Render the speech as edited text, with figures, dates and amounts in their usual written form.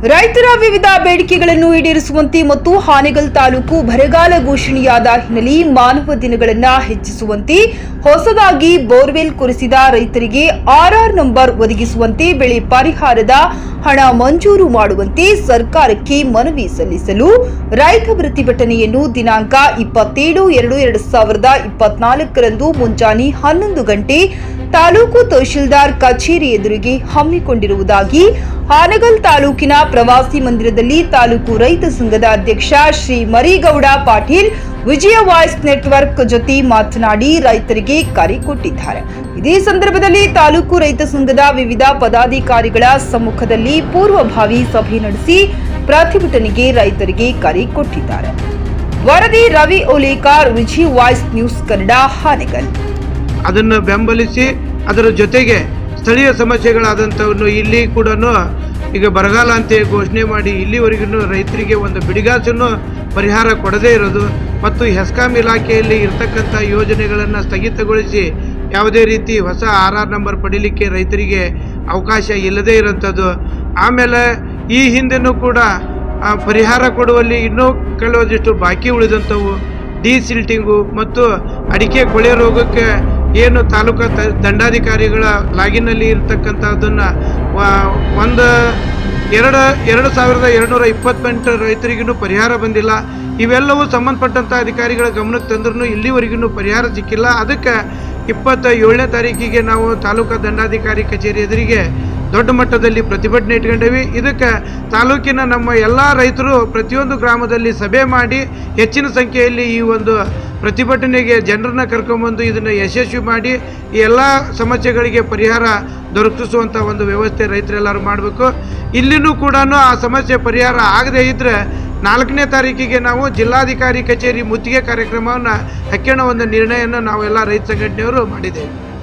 ರೈತರ ವಿವಿಧ ಬೇಡಿಕೆಗಳನ್ನು ಈಡೇರಿಸುವಂತೆ ಮತ್ತು ಹಾನಗಲ್ ತಾಲೂಕು ಬರಗಾಲ ಘೋಷಣೆಯಾದ ಹಿನ್ನೆಲೆ ಮಾನವ ದಿನಗಳನ್ನು ಹೆಚ್ಚಿಸುವಂತೆ ಹೊಸದಾಗಿ ಬೋರ್ವೆಲ್ ಕೊರೆಸಿದ ರೈತರಿಗೆ ಆರ್ಆರ್ ನಂಬರ್ ಒದಗಿಸುವಂತೆ ಬೆಳೆ ಪರಿಹಾರದ ಹಣ ಮಂಜೂರು ಮಾಡುವಂತೆ ಸರ್ಕಾರಕ್ಕೆ ಮನವಿ ಸಲ್ಲಿಸಲು ರೈತ ಪ್ರತಿಭಟನೆಯನ್ನು ದಿನಾಂಕ 27/2/2024ರಂದು ಮುಂಜಾನೆ 11 ಗಂಟೆ ತಾಲೂಕು ತಹಶೀಲ್ದಾರ್ ಕಚೇರಿ ಎದುರಿಗೆ ಹಮ್ಮಿಕೊಂಡಿರುವುದಾಗಿ ಹಾನಗಲ್ ತಾಲೂಕಿನ ಪ್ರವಾಸಿ ಮಂದಿರದಲ್ಲಿ ತಾಲೂಕು ರೈತ ಸಂಘದ ಅಧ್ಯಕ್ಷ ಶ್ರೀ ಮರಿಗೌಡ ಪಾಟೀಲ್ ವಿಜಯ ವಾಯ್ಸ್ ನೆಟ್ವರ್ಕ್ ಜೊತೆ ಮಾತನಾಡಿ ರೈತರಿಗೆ ಕರೆ ಕೊಟ್ಟಿದ್ದಾರೆ. ಇದೇ ಸಂದರ್ಭದಲ್ಲಿ ತಾಲೂಕು ರೈತ ಸಂಘದ ವಿವಿಧ ಪದಾಧಿಕಾರಿಗಳ ಸಮ್ಮುಖದಲ್ಲಿ ಪೂರ್ವಭಾವಿ ಸಭೆ ನಡೆಸಿ ಪ್ರತಿಭಟನೆಗೆ ರೈತರಿಗೆ ಕರೆ ಕೊಟ್ಟಿದ್ದಾರೆ. ವರದಿ ರವಿ ಓಲೇಕಾರ್, ವಿಜಯ ವಾಯ್ಸ್ ನ್ಯೂಸ್ ಕನ್ನಡ, ಹಾನಗಲ್. ಅದನ್ನು ಬೆಂಬಲಿಸಿ ಅದರ ಜೊತೆಗೆ ಸ್ಥಳೀಯ ಸಮಸ್ಯೆಗಳಾದಂಥವನ್ನು ಇಲ್ಲಿ ಕೂಡ ಈಗ ಬರಗಾಲ ಅಂತ ಘೋಷಣೆ ಮಾಡಿ ಇಲ್ಲಿವರೆಗೂ ರೈತರಿಗೆ ಒಂದು ಬಿಡಿಗಾಸನ್ನು ಪರಿಹಾರ ಕೊಡದೇ ಇರೋದು ಮತ್ತು ಹೆಸ್ಕಾಂ ಇಲಾಖೆಯಲ್ಲಿ ಇರತಕ್ಕಂಥ ಯೋಜನೆಗಳನ್ನು ಸ್ಥಗಿತಗೊಳಿಸಿ ಯಾವುದೇ ರೀತಿ ಹೊಸ ಆರ್ಆರ್ ನಂಬರ್ ಪಡೀಲಿಕ್ಕೆ ರೈತರಿಗೆ ಅವಕಾಶ ಇಲ್ಲದೇ ಇರೋಂಥದ್ದು. ಆಮೇಲೆ ಈ ಹಿಂದೆನೂ ಕೂಡ ಪರಿಹಾರ ಕೊಡುವಲ್ಲಿ ಇನ್ನೂ ಕೆಲವೊಂದಿಷ್ಟು ಬಾಕಿ ಉಳಿದಂಥವು ಡಿಸಿಲ್ಟಿಂಗು ಮತ್ತು ಅಡಿಕೆ ಕೊಳೆ ರೋಗಕ್ಕೆ ಏನು ತಾಲೂಕಾ ದಂಡಾಧಿಕಾರಿಗಳ ಲಾಗಿನಲ್ಲಿ ಇರತಕ್ಕಂಥದ್ದನ್ನು 2228 ರೈತರಿಗೂ ಪರಿಹಾರ ಬಂದಿಲ್ಲ. ಇವೆಲ್ಲವೂ ಸಂಬಂಧಪಟ್ಟಂಥ ಅಧಿಕಾರಿಗಳ ಗಮನಕ್ಕೆ ತಂದ್ರೂ ಇಲ್ಲಿವರೆಗೂ ಪರಿಹಾರ ಸಿಕ್ಕಿಲ್ಲ. ಅದಕ್ಕೆ 27ನೇ ತಾರೀಕಿಗೆ ನಾವು ತಾಲೂಕಾ ದಂಡಾಧಿಕಾರಿ ಕಚೇರಿ ಎದುರಿಗೆ ದೊಡ್ಡ ಮಟ್ಟದಲ್ಲಿ ಪ್ರತಿಭಟನೆ ಇಟ್ಕೊಂಡೇವಿ. ಇದಕ್ಕೆ ತಾಲೂಕಿನ ನಮ್ಮ ಎಲ್ಲ ರೈತರು ಪ್ರತಿಯೊಂದು ಗ್ರಾಮದಲ್ಲಿ ಸಭೆ ಮಾಡಿ ಹೆಚ್ಚಿನ ಸಂಖ್ಯೆಯಲ್ಲಿ ಈ ಒಂದು ಪ್ರತಿಭಟನೆಗೆ ಜನರನ್ನ ಕರ್ಕೊಂಡ್ಬಂದು ಇದನ್ನು ಯಶಸ್ವಿ ಮಾಡಿ ಈ ಎಲ್ಲ ಸಮಸ್ಯೆಗಳಿಗೆ ಪರಿಹಾರ ದೊರಕಿಸುವಂಥ ಒಂದು ವ್ಯವಸ್ಥೆ ರೈತರೆಲ್ಲರೂ ಮಾಡಬೇಕು. ಇಲ್ಲಿನೂ ಕೂಡ ಆ ಸಮಸ್ಯೆ ಪರಿಹಾರ ಆಗದೇ ಇದ್ದರೆ 4ನೇ ತಾರೀಕಿಗೆ ನಾವು ಜಿಲ್ಲಾಧಿಕಾರಿ ಕಚೇರಿ ಮುತ್ತಿಗೆ ಕಾರ್ಯಕ್ರಮವನ್ನು ಹಾಕೋಣ ಒಂದು ನಿರ್ಣಯವನ್ನು ನಾವೆಲ್ಲ ರೈತ ಸಂಘಟನೆಯವರು ಮಾಡಿದ್ದೇವೆ.